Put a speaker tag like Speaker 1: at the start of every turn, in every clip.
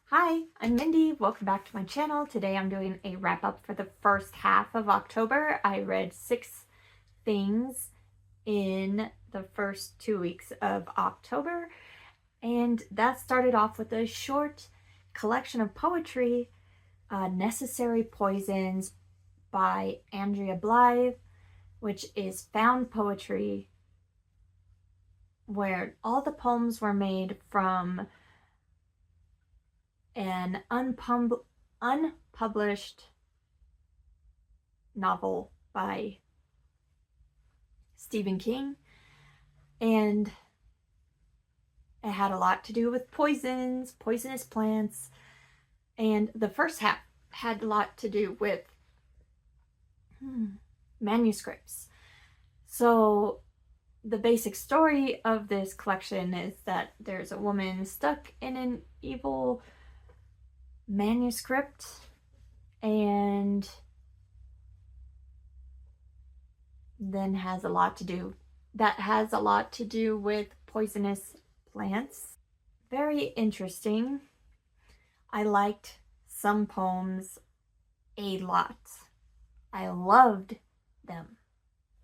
Speaker 1: Hi, I'm Mindy. Welcome back to my channel. Today I'm doing a wrap up for the first half of October. I read 6 things in the first 2 weeks of October, and that started off with a short collection of poetry, Necessary Poisons by Andrea Blythe, which is found poetry where all the poems were made from an unpublished novel by Stephen King, and it had a lot to do with poisons, poisonous plants, and the first half had a lot to do with manuscripts. So the basic story of this collection is that there's a woman stuck in an evil manuscript, and then has a lot to do with poisonous plants. Very interesting. I liked some poems a lot. I loved them.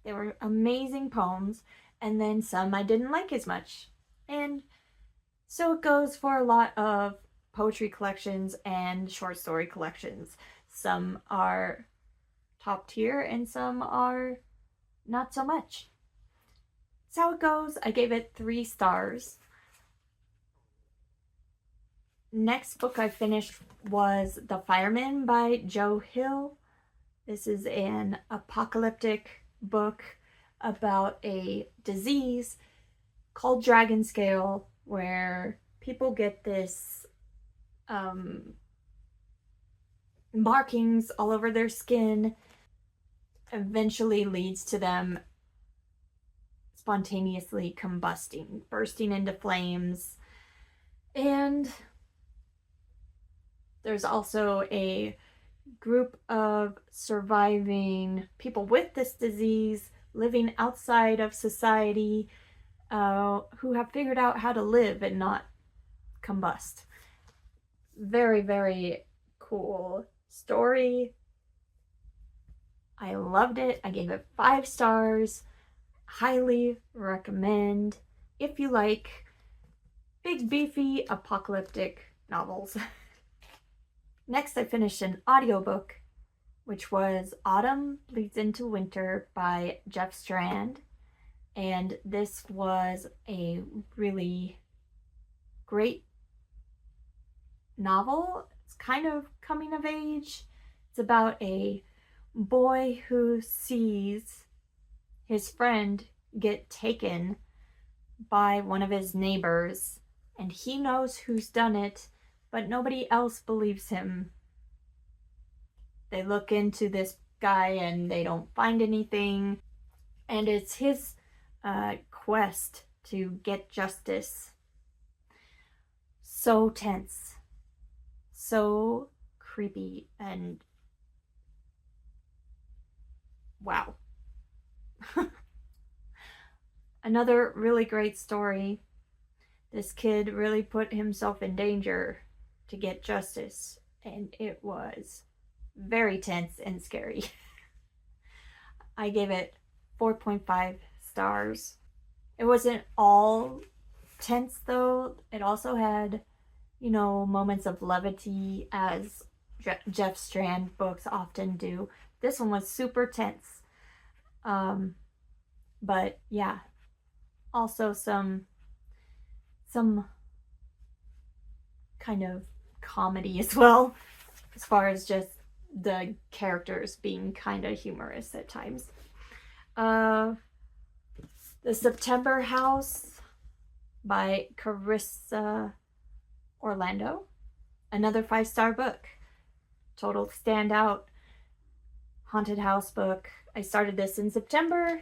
Speaker 1: They were amazing poems, and then some I didn't like as much. And so it goes for a lot of poetry collections and short story collections. Some are top tier and some are not so much. That's how it goes. I gave it 3 stars. Next book I finished was The Fireman by Joe Hill. This is an apocalyptic book about a disease called dragon scale, where people get this markings all over their skin, eventually leads to them spontaneously combusting, bursting into flames. And there's also a group of surviving people with this disease living outside of society, who have figured out how to live and not combust. Very, very cool story. I loved it. I gave it 5 stars. Highly recommend if you like big, beefy, apocalyptic novels. Next, I finished an audiobook, which was Autumn Bleeds into Winter by Jeff Strand. And this was a really great novel. It's kind of coming of age. It's about a boy who sees his friend get taken by one of his neighbors, and he knows who's done it, but nobody else believes him. They look into this guy and they don't find anything, and it's his quest to get justice. So tense, so creepy, and wow. Another really great story. This kid really put himself in danger to get justice, and it was very tense and scary. I gave it 4.5 stars. It wasn't all tense though. It also had, moments of levity, as Jeff Strand books often do. This one was super tense. But yeah, also some kind of comedy as well, as far as just the characters being kind of humorous at times. The September House by Carissa Orlando. Another 5-star book. Total standout haunted house book. I started this in September,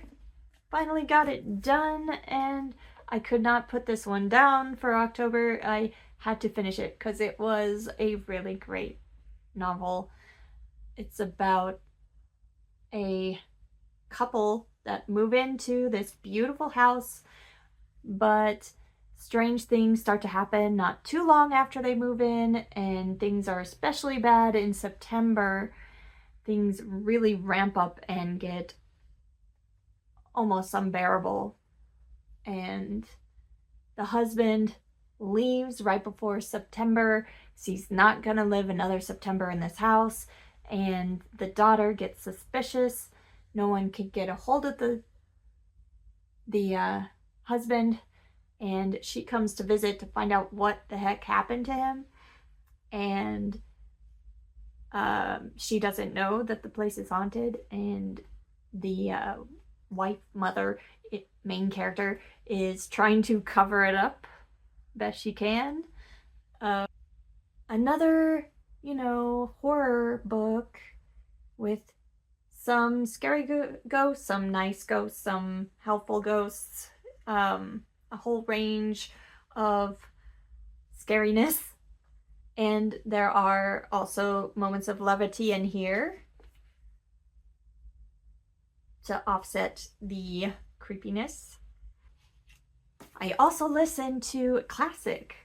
Speaker 1: finally got it done, and I could not put this one down for October. I had to finish it because it was a really great novel. It's about a couple that move into this beautiful house, but strange things start to happen not too long after they move in, and things are especially bad in September. Things really ramp up and get almost unbearable. And the husband leaves right before September. He's not gonna live another September in this house. And the daughter gets suspicious. No one can get a hold of the husband, and she comes to visit to find out what the heck happened to him. And she doesn't know that the place is haunted, and the wife, mother, main character, is trying to cover it up best she can. Another, horror book with some scary ghosts, some nice ghosts, some helpful ghosts, a whole range of scariness. And there are also moments of levity in here to offset the creepiness. I also listened to classic,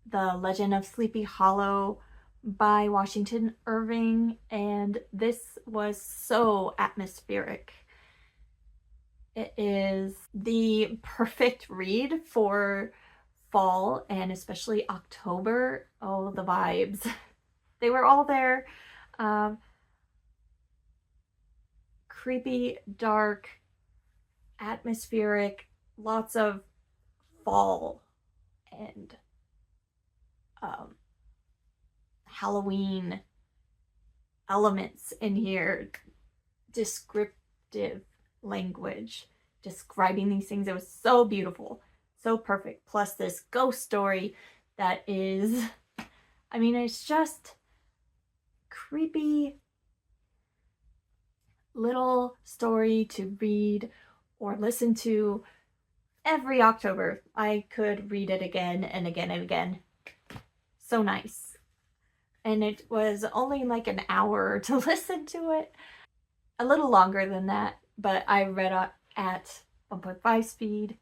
Speaker 1: The Legend of Sleepy Hollow by Washington Irving, and this was so atmospheric. It is the perfect read for fall and especially October. Oh, the vibes. They were all there. Creepy, dark, atmospheric, lots of fall and Halloween elements in here. Descriptive language describing these things. It was so beautiful, so perfect. Plus this ghost story that is, it's just creepy little story to read or listen to every October. I could read it again and again and again. So nice. And it was only like an hour to listen to it. A little longer than that, but I read at 1.5 speed.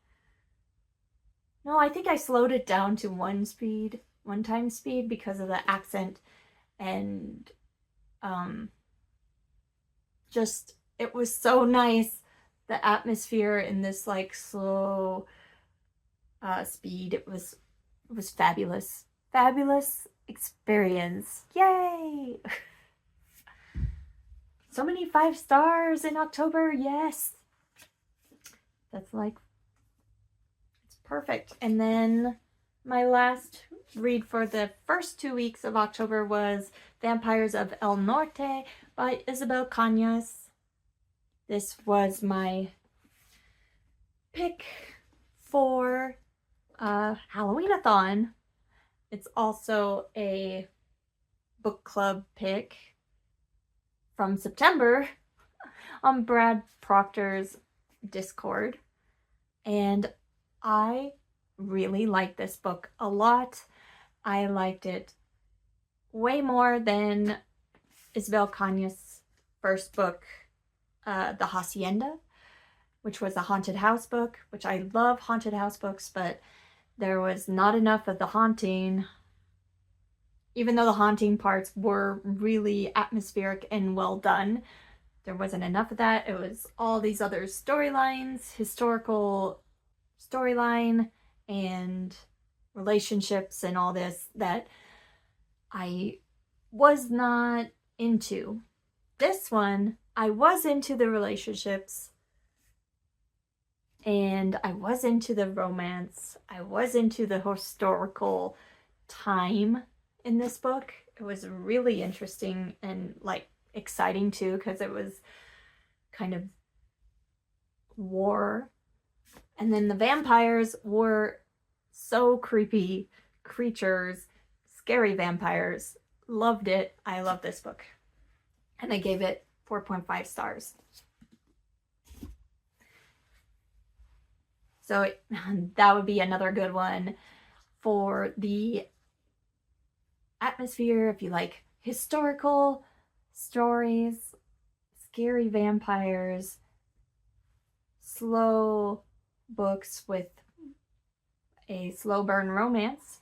Speaker 1: No, I think I slowed it down to one times speed because of the accent, and just, it was so nice. The atmosphere in this like slow speed, it was fabulous. Fabulous experience. Yay! So many 5 stars in October. Yes. That's like, it's perfect. And then my last read for the first 2 weeks of October was Vampires of El Norte by Isabel Cañas. This was my pick for Halloween-a-thon. It's also a book club pick from September on Brad Proctor's Discord. And I really liked this book a lot. I liked it way more than Isabel Cañas' first book, The Hacienda, which was a haunted house book, which I love haunted house books, but there was not enough of the haunting. Even though the haunting parts were really atmospheric and well done, there wasn't enough of that. It was all these other storylines, historical storyline, and relationships and all this that I was not into. This one, I was into the relationships, and I was into the romance. I was into the historical time in this book. It was really interesting and like exciting too, because it was kind of war. And then the vampires were so creepy creatures, scary vampires. Loved it. I love this book. And I gave it 4.5 stars. So that would be another good one for the atmosphere. If you like historical stories, scary vampires, slow books with a slow burn romance,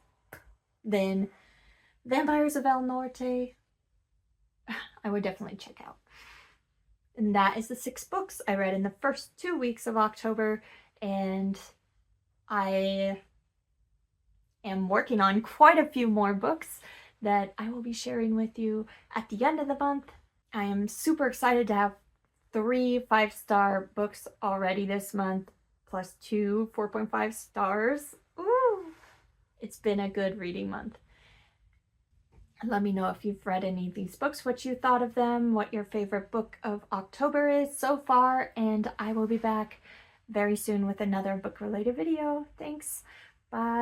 Speaker 1: then Vampires of El Norte, I would definitely check out. And that is the 6 books I read in the first 2 weeks of October, and I am working on quite a few more books that I will be sharing with you at the end of the month. I am super excited to have 3 5-star books already this month, plus 2 4.5 stars. Ooh! It's been a good reading month. Let me know if you've read any of these books, what you thought of them, what your favorite book of October is so far, and I will be back very soon with another book-related video. Thanks. Bye.